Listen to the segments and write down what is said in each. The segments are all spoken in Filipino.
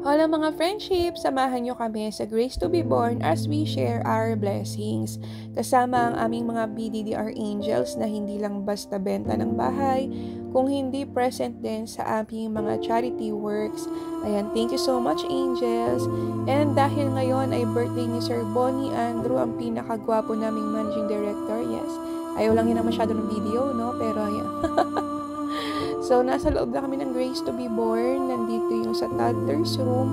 Hola mga friendship, samahan nyo kami sa Grace to be Born as we share our blessings. Kasama ang aming mga BDDR angels na hindi lang basta benta ng bahay, kung hindi present din sa aming mga charity works. Ayan, thank you so much angels. And dahil ngayon ay birthday ni Sir Bonnie Andrew, ang pinakagwapo naming managing director, yes. Ayaw lang yun na masyado ng video, no? Pero ayan. So, nasa loob na kami ng Grace to be Born. Nandito yung sa toddler's room.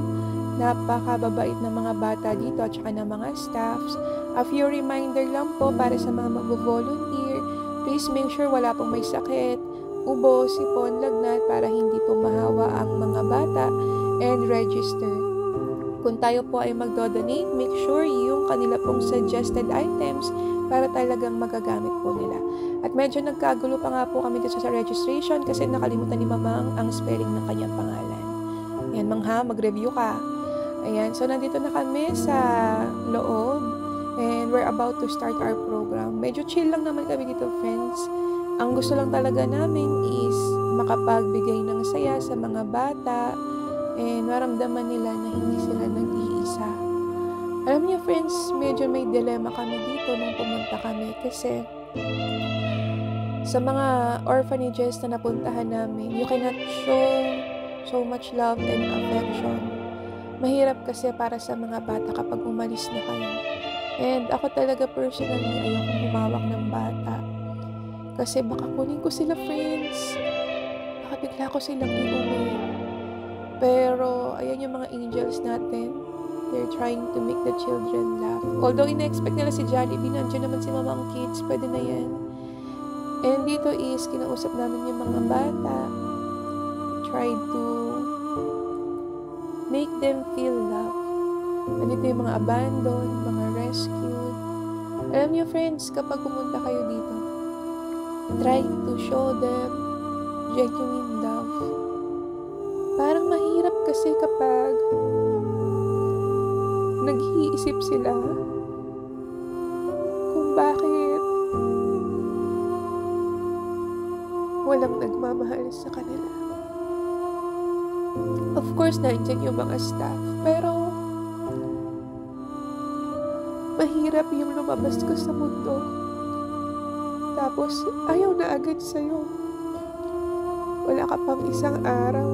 Napakababait na mga bata dito at saka ng mga staffs. A few reminder lang po para sa mga mag-volunteer. Please make sure wala pong may sakit, ubo, sipon, lagnat para hindi po mahawa ang mga bata and register. Kung tayo po ay magdo-donate, make sure yung kanila pong suggested items para talagang magagamit po nila. At medyo nagkagulo pa nga po kami dito sa registration kasi nakalimutan ni Mamang ang spelling ng kanyang pangalan. Ayan, Mang, mag-review ka. Ayan, so nandito na kami sa loob and we're about to start our program. Medyo chill lang naman kami dito, friends. Ang gusto lang talaga namin is makapagbigay ng saya sa mga bata and maramdaman nila na hindi sila nag-iisa. Alam niyo, friends, medyo may dilemma kami dito nung pumunta kami kasi sa mga orphanages na napuntahan namin, you cannot show so much love and affection. Mahirap kasi para sa mga bata kapag umalis na kayo. And ako talaga personally, ayokong humawak ng bata. Kasi baka kunin ko sila, friends. Baka bigla ko silang iuwi. Pero, ayan yung mga angels natin. They're trying to make the children laugh. Although, ina-expect nila si Jollibee, nandiyan naman si Mamang Kids, pwede na yan. And dito is, kinausap namin yung mga bata. Try to make them feel love. Andito yung mga abandoned, mga rescued. Alam niyo, friends, kapag pumunta kayo dito, try to show them genuine love. Parang mahirap kasi kapag nag-iisip sila kung bakit walang nagmamahal sa kanila. Of course, nandiyan yung mga staff, pero mahirap yung lumabas ko sa mundo. Tapos, ayaw na agad sa'yo. Wala ka pang isang araw.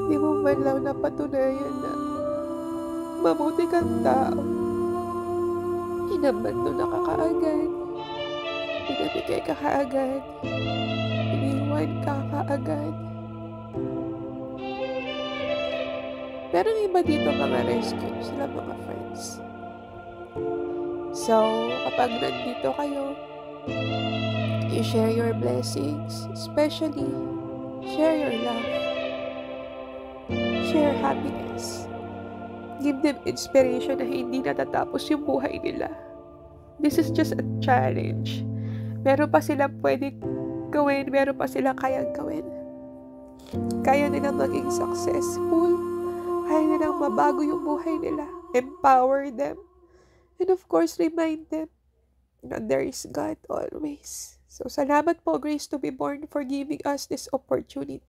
Di mo man lang napatunayan na mabuti kang tao. Inabandon na ka kaagad. Pinabigay ka kaagad. Iniwan ka kaagad. Pero iba dito mga rescue, sila mga friends. So, kapag nandito kayo, you share your blessings, especially share your love. Share happiness. Give them inspiration na hindi natatapos yung buhay nila. This is just a challenge. Meron pa silang pwedeng gawin, meron pa silang kayang gawin. Kaya nilang maging successful. Kaya nilang mabago yung buhay nila. Empower them. And of course, remind them that there is God always. So, salamat po, Grace to be Born, for giving us this opportunity.